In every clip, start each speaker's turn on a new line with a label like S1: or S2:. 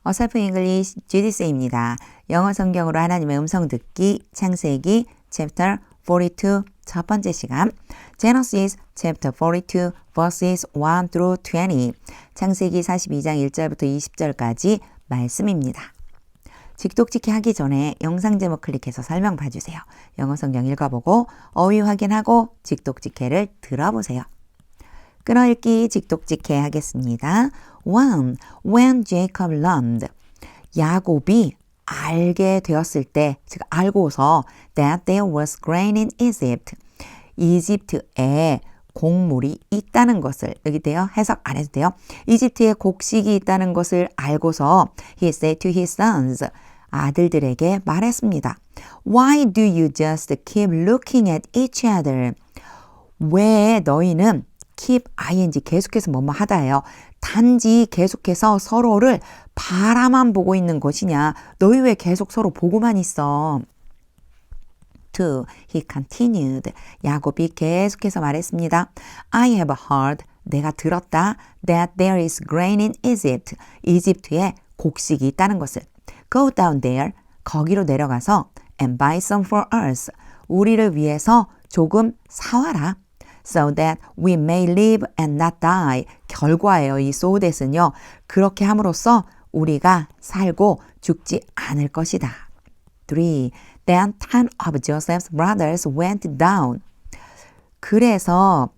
S1: 어설픈 잉글리시 GDC입니다. 영어 성경으로 하나님의 음성 듣기 창세기 chapter 42 첫 번째 시간 Genesis chapter 42 verses 1 through 20 창세기 42장 1절부터 20절까지 말씀입니다. 직독직해 하기 전에 영상 제목 클릭해서 설명 봐주세요. 영어 성경 읽어보고 어휘 확인하고 직독직해를 들어보세요. 끊어읽기 직독직해 하겠습니다. 1. When Jacob learned 야곱이 알게 되었을 때, 즉 알고서 that there was grain in Egypt 이집트에 곡물이 있다는 것을, 여기 돼요? 해석 안 해도 돼요? 이집트에 곡식이 있다는 것을 알고서 he said to his sons 아들들에게 말했습니다. Why do you just keep looking at each other? 왜 너희는 keep ing 계속해서 뭐뭐 하다예요. 단지 계속해서 서로를 바라만 보고 있는 것이냐. 너희 왜 계속 서로 보고만 있어. 2. He continued. 야곱이 계속해서 말했습니다. I have heard. 내가 들었다. That there is grain in Egypt. 이집트에 곡식이 있다는 것을. Go down there. 거기로 내려가서 and buy some for us. 우리를 위해서 조금 사와라. So that we may live and not die. 결과예요. 이 so that은요. 그렇게 함으로써 우리가 살고 죽지 않을 것이다. 3. Then 10 of Joseph's brothers went down. 그래서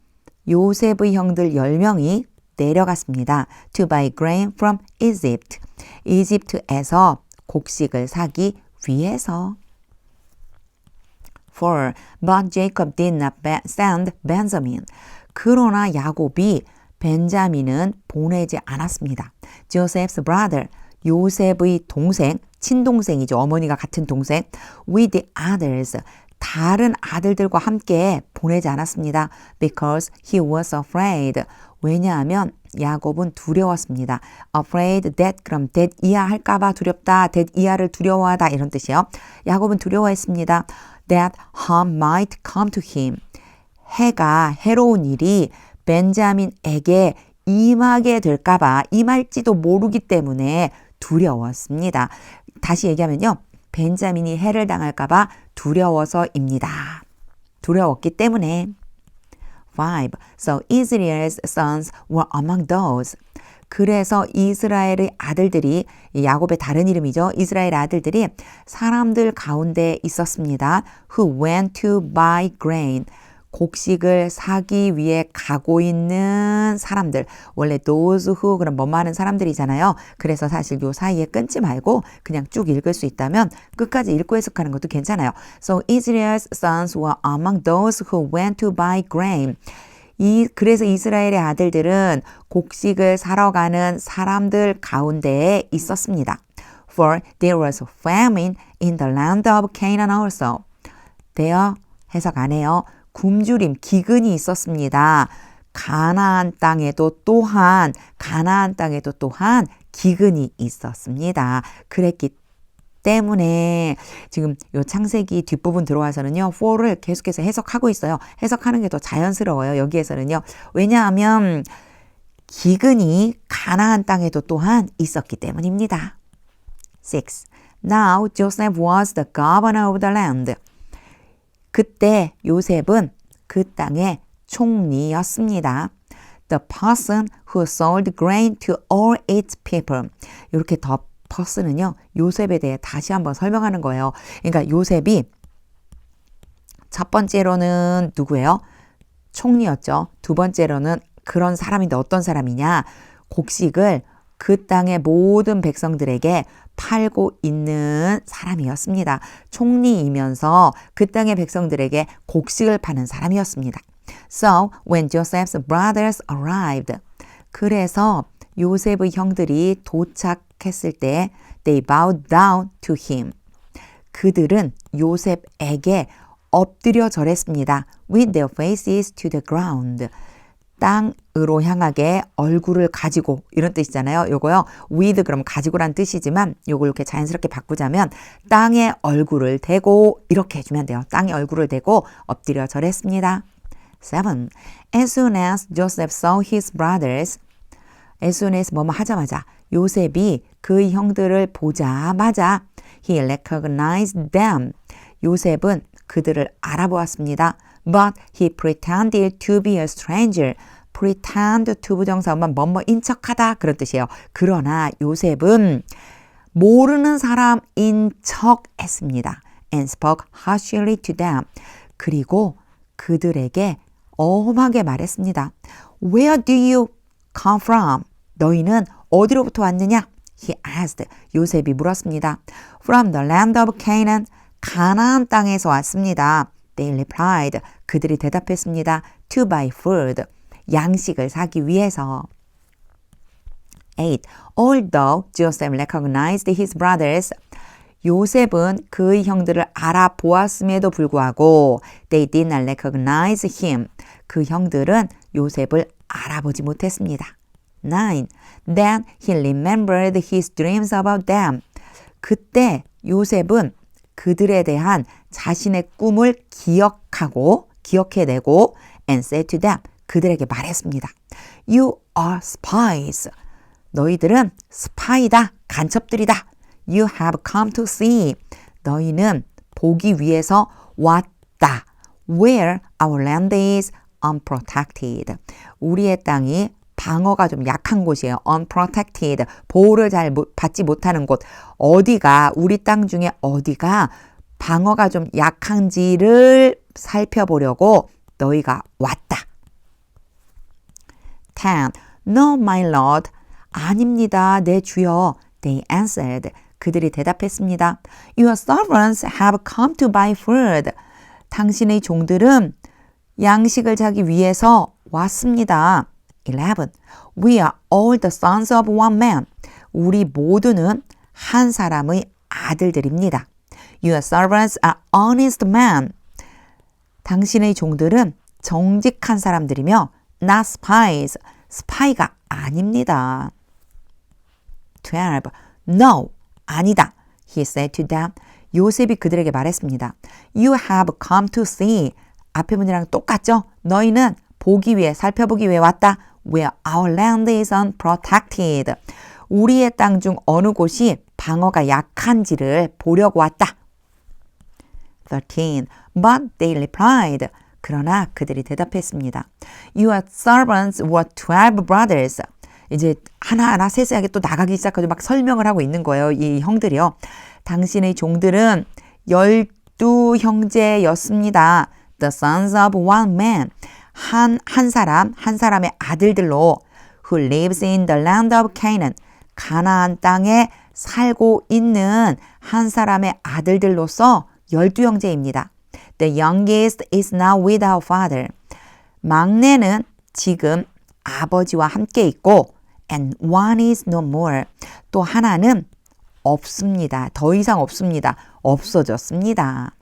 S1: 요셉의 형들 10명이 내려갔습니다. To buy grain from Egypt. 이집트에서 곡식을 사기 위해서. 4. But Jacob did not send Benjamin. 그러나 야곱이 벤자민은 보내지 않았습니다. Joseph's brother, 요셉의 동생, 친동생이죠. 어머니가 같은 동생. With the others, 다른 아들들과 함께 보내지 않았습니다. Because he was afraid. 왜냐하면 야곱은 두려웠습니다. Afraid that, 그럼 that 이하 할까봐 두렵다. that 이하를 두려워하다 이런 뜻이에요. 야곱은 두려워했습니다. That harm might come to him. 해로운 일이 벤자민에게 임하게 될까봐, 임할지도 모르기 때문에 두려웠습니다. 다시 얘기하면요. 벤자민이 해를 당할까봐 두려워서입니다. 두려웠기 때문에. 5. So Israel's sons were among those. 그래서 이스라엘의 아들들이, 야곱의 다른 이름이죠. 이스라엘 아들들이 사람들 가운데 있었습니다. Who went to buy grain. 곡식을 사기 위해 가고 있는 사람들. 원래 those who 그럼 뭐뭐 하는 사람들이잖아요. 그래서 사실 요 사이에 끊지 말고 그냥 쭉 읽을 수 있다면 끝까지 읽고 해석하는 것도 괜찮아요. So Israel's sons were among those who went to buy grain. 그래서 이스라엘의 아들들은 곡식을 사러 가는 사람들 가운데에 있었습니다. For there was famine in the land of Canaan also. 되어 해석 안 해요. 굶주림, 기근이 있었습니다. 가나안 땅에도 또한 기근이 있었습니다. 그랬기 때문에 지금 요 창세기 뒷부분 들어와서는요. for를 계속해서 해석하고 있어요. 해석하는 게 더 자연스러워요. 여기에서는요. 왜냐하면 기근이 가나안 땅에도 또한 있었기 때문입니다. 6. Now Joseph was the governor of the land. 그때 요셉은 그 땅의 총리였습니다. The person who sold grain to all its people. 이렇게 더 퍼스는요. 요셉에 대해 다시 한번 설명하는 거예요. 그러니까 요셉이 첫 번째로는 누구예요? 총리였죠. 두 번째로는 그런 사람인데 어떤 사람이냐? 곡식을 그 땅의 모든 백성들에게 팔고 있는 사람이었습니다. 총리이면서 그 땅의 백성들에게 곡식을 파는 사람이었습니다. So when Joseph's brothers arrived, 그래서 요셉의 형들이 도착했을 때 they bowed down to him. 그들은 요셉에게 엎드려 절했습니다. With their faces to the ground. 땅으로 향하게 얼굴을 가지고 이런 뜻이잖아요. 요거요. with 그럼 가지고란 뜻이지만 요걸 이렇게 자연스럽게 바꾸자면 땅에 얼굴을 대고 이렇게 해주면 돼요. 땅에 얼굴을 대고 엎드려 절했습니다. 7. As soon as Joseph saw his brothers, as soon as 뭐뭐 하자마자 요셉이 그의 형들을 보자마자 he recognized them. 요셉은 그들을 알아보았습니다. But he pretended to be a stranger. pretend to 부정사만 뭐뭐인 척하다 그런 뜻이에요. 그러나 요셉은 모르는 사람인 척 했습니다. and spoke harshly to them. 그리고 그들에게 엄하게 말했습니다. Where do you come from? 너희는 어디로부터 왔느냐? He asked. 요셉이 물었습니다. From the land of Canaan. 가나안 땅에서 왔습니다. They replied. 그들이 대답했습니다. To buy food. 양식을 사기 위해서. 8. Although Joseph recognized his brothers. 요셉은 그의 형들을 알아보았음에도 불구하고 they did not recognize him. 그 형들은 요셉을 알아보지 못했습니다. 9. Then he remembered his dreams about them. 그때 요셉은 그들에 대한 자신의 꿈을 기억해내고 and said to them. 그들에게 말했습니다. You are spies. 너희들은 스파이다. 간첩들이다. You have come to see. 너희는 보기 위해서 왔다. Where our land is unprotected. 우리의 땅이 방어가 좀 약한 곳이에요. unprotected. 보호를 잘 받지 못하는 곳. 어디가 우리 땅 중에 어디가 방어가 좀 약한지를 살펴보려고 너희가 왔다. 10. No, my lord. 아닙니다, 내 주여. They answered. 그들이 대답했습니다. Your servants have come to buy food. 당신의 종들은 양식을 사기 위해서 왔습니다. 11. We are all the sons of one man. 우리 모두는 한 사람의 아들들입니다. Your servants are honest men. 당신의 종들은 정직한 사람들이며 not spies. 스파이가 아닙니다. 12. No. 아니다. He said to them. 요셉이 그들에게 말했습니다. You have come to see. 앞에 문이랑 똑같죠? 너희는 보기 위해, 살펴보기 위해 왔다. Where our land is unprotected. 우리의 땅 중 어느 곳이 방어가 약한지를 보려고 왔다. 13. But they replied. 그러나 그들이 대답했습니다. Your servants were 12 brothers. 이제 하나하나 세세하게 또 나가기 시작하죠. 막 설명을 하고 있는 거예요. 이 형들이요. 당신의 종들은 12 형제였습니다. The sons of one man. 한 사람의 아들들로 who lives in the land of Canaan. 가나안 땅에 살고 있는 한 사람의 아들들로서 12형제입니다. The youngest is now with our father. 막내는 지금 아버지와 함께 있고 and one is no more. 또 하나는 없습니다. 더 이상 없습니다. 없어졌습니다.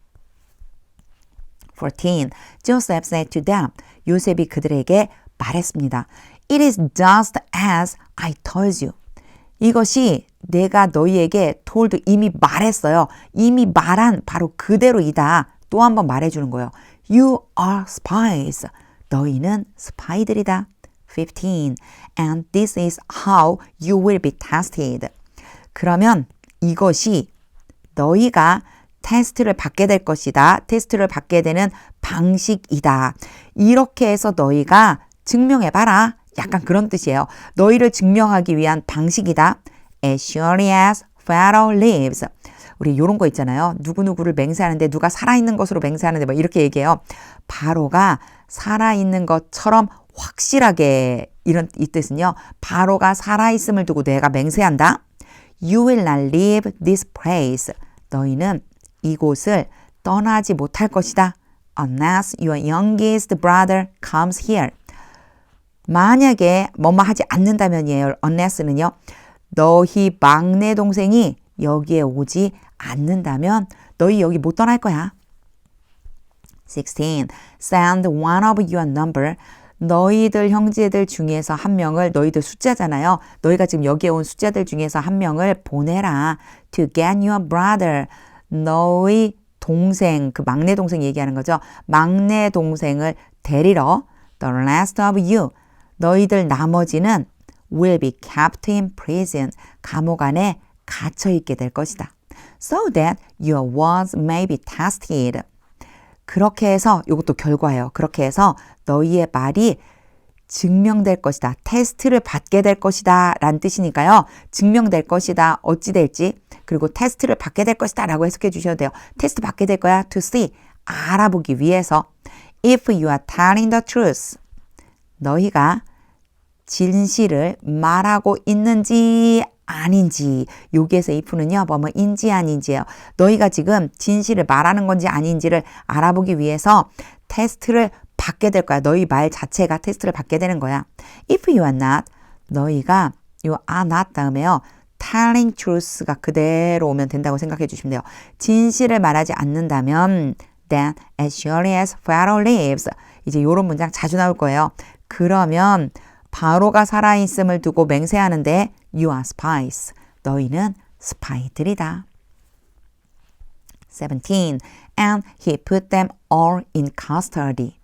S1: 14. Joseph said to them. 요셉이 그들에게 말했습니다. It is just as I told you. 이것이 내가 너희에게 told 이미 말했어요. 이미 말한 바로 그대로이다. 또 한 번 말해주는 거예요. You are spies. 너희는 스파이들이다. 15. And this is how you will be tested. 그러면 이것이 너희가 테스트를 받게 될 것이다. 테스트를 받게 되는 방식이다. 이렇게 해서 너희가 증명해봐라. 약간 그런 뜻이에요. 너희를 증명하기 위한 방식이다. As surely as Pharaoh lives. 우리 이런 거 있잖아요. 누구누구를 맹세하는데 누가 살아있는 것으로 맹세하는데 뭐 이렇게 얘기해요. 바로가 살아있는 것처럼 확실하게 이 뜻은요. 바로가 살아있음을 두고 내가 맹세한다. You will not leave this place. 너희는 이곳을 떠나지 못할 것이다. Unless your youngest brother comes here. 만약에 뭐뭐 하지 않는다면이에요. Unless는요. 너희 막내 동생이 여기에 오지 않는다면 너희 여기 못 떠날 거야. 16. Send one of your number. 너희들 형제들 중에서 한 명을 너희들 숫자잖아요. 너희가 지금 여기에 온 숫자들 중에서 한 명을 보내라. To get your brother. 너희 동생, 그 막내 동생 얘기하는 거죠. 막내 동생을 데리러 The rest of you. 너희들 나머지는 will be kept in prison. 감옥 안에 갇혀 있게 될 것이다. So that your words may be tested. 그렇게 해서 이것도 결과예요. 그렇게 해서 너희의 말이 증명될 것이다. 테스트를 받게 될 것이다 라는 뜻이니까요. 증명될 것이다. 어찌 될지. 그리고 테스트를 받게 될 것이다 라고 해석해 주셔도 돼요. 테스트 받게 될 거야. To see. 알아보기 위해서. If you are telling the truth. 너희가 진실을 말하고 있는지 아닌지. 여기에서 if는요. 뭐뭐인지 아닌지예요. 너희가 지금 진실을 말하는 건지 아닌지를 알아보기 위해서 테스트를 받게 될 거야. 너희 말 자체가 테스트를 받게 되는 거야. If you are not, 너희가 you are not 다음에요. telling truth가 그대로 오면 된다고 생각해 주시면 돼요. 진실을 말하지 않는다면 then as surely as Pharaoh lives. 이제 이런 문장 자주 나올 거예요. 그러면 바로가 살아있음을 두고 맹세하는데 you are spies. 너희는 스파이들이다. 17. And he put them all in custody.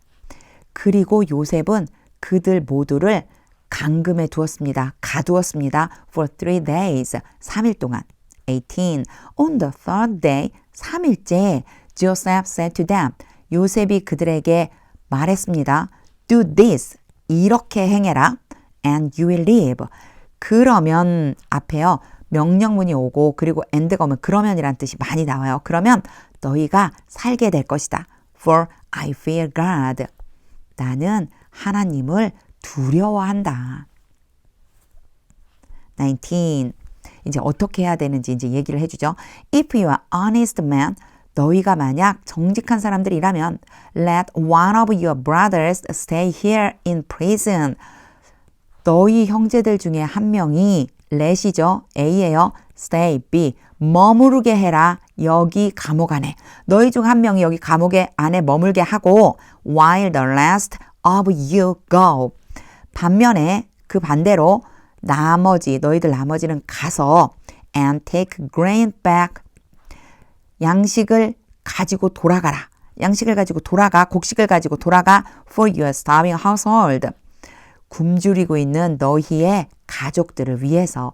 S1: 그리고 요셉은 그들 모두를 감금에 두었습니다. 가두었습니다. For 3 days. 3일 동안. 18. On the third day. 3일째 Joseph said to them. 요셉이 그들에게 말했습니다. Do this. 이렇게 행해라. And you will live. 그러면 앞에요. 명령문이 오고 그리고 and가 오면 그러면이란 뜻이 많이 나와요. 그러면 너희가 살게 될 것이다. For I fear God. 나는 하나님을 두려워한다. 19. 이제 어떻게 해야 되는지 이제 얘기를 해주죠. If you are honest man, 너희가 만약 정직한 사람들이라면 let one of your brothers stay here in prison. 너희 형제들 중에 한 명이 let이죠. A예요. stay, B. 머무르게 해라. 여기 감옥 안에. 너희 중 한 명이 여기 감옥에 안에 머물게 하고 while the rest of you go. 반면에 그 반대로 너희들 나머지는 가서 and take grain back. 양식을 가지고 돌아가라. 양식을 가지고 돌아가. 곡식을 가지고 돌아가 for your starving household. 굶주리고 있는 너희의 가족들을 위해서.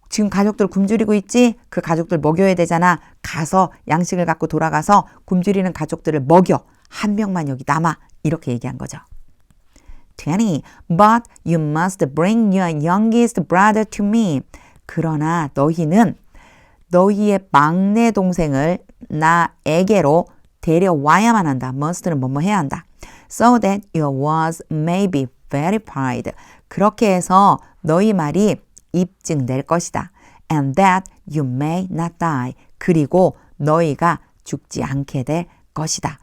S1: 지금 가족들 굶주리고 있지? 그 가족들 먹여야 되잖아. 가서 양식을 갖고 돌아가서 굶주리는 가족들을 먹여. 한 명만 여기 남아. 이렇게 얘기한 거죠. 20. But you must bring your youngest brother to me. 그러나 너희는 너희의 막내 동생을 나에게로 데려와야만 한다. must는 뭐뭐 해야 한다. So that your words may be verified. 그렇게 해서 너희 말이 입증될 것이다. And that you may not die. 그리고 너희가 죽지 않게 될 것이다.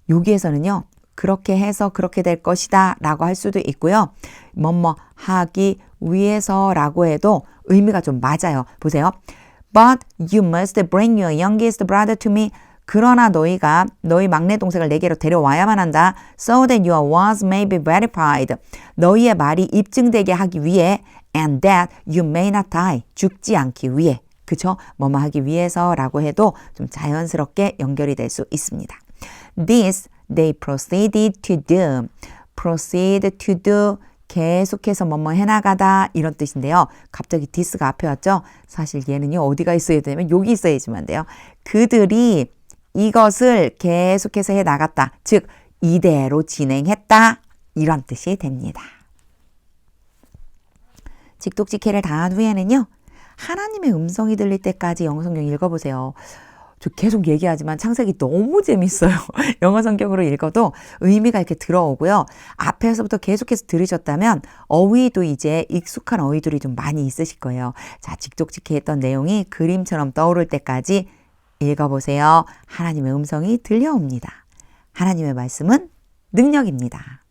S1: 여기에서는요. 그렇게 해서 그렇게 될 것이다 라고 할 수도 있고요. 뭐뭐 하기 위해서라고 해도 의미가 좀 맞아요. 보세요. But you must bring your youngest brother to me. 그러나 너희가 너희 막내 동생을 내게로 데려와야만 한다. So that your words may be verified. 너희의 말이 입증되게 하기 위해 and that you may not die. 죽지 않기 위해. 그쵸? 뭐뭐 하기 위해서라고 해도 좀 자연스럽게 연결이 될 수 있습니다. This they proceeded to do. proceed to do. 계속해서 뭐뭐 해나가다 이런 뜻인데요. 갑자기 this가 앞에 왔죠? 사실 얘는요. 어디가 있어야 되냐면 여기 있어야지만 돼요. 그들이 이것을 계속해서 해나갔다. 즉 이대로 진행했다. 이런 뜻이 됩니다. 직독직해를 당한 후에는요. 하나님의 음성이 들릴 때까지 영어 성경 읽어보세요. 저 계속 얘기하지만 창세기 너무 재밌어요. 영어 성경으로 읽어도 의미가 이렇게 들어오고요. 앞에서부터 계속해서 들으셨다면 어휘도 이제 익숙한 어휘들이 좀 많이 있으실 거예요. 자, 직독직해했던 내용이 그림처럼 떠오를 때까지 읽어보세요. 하나님의 음성이 들려옵니다. 하나님의 말씀은 능력입니다.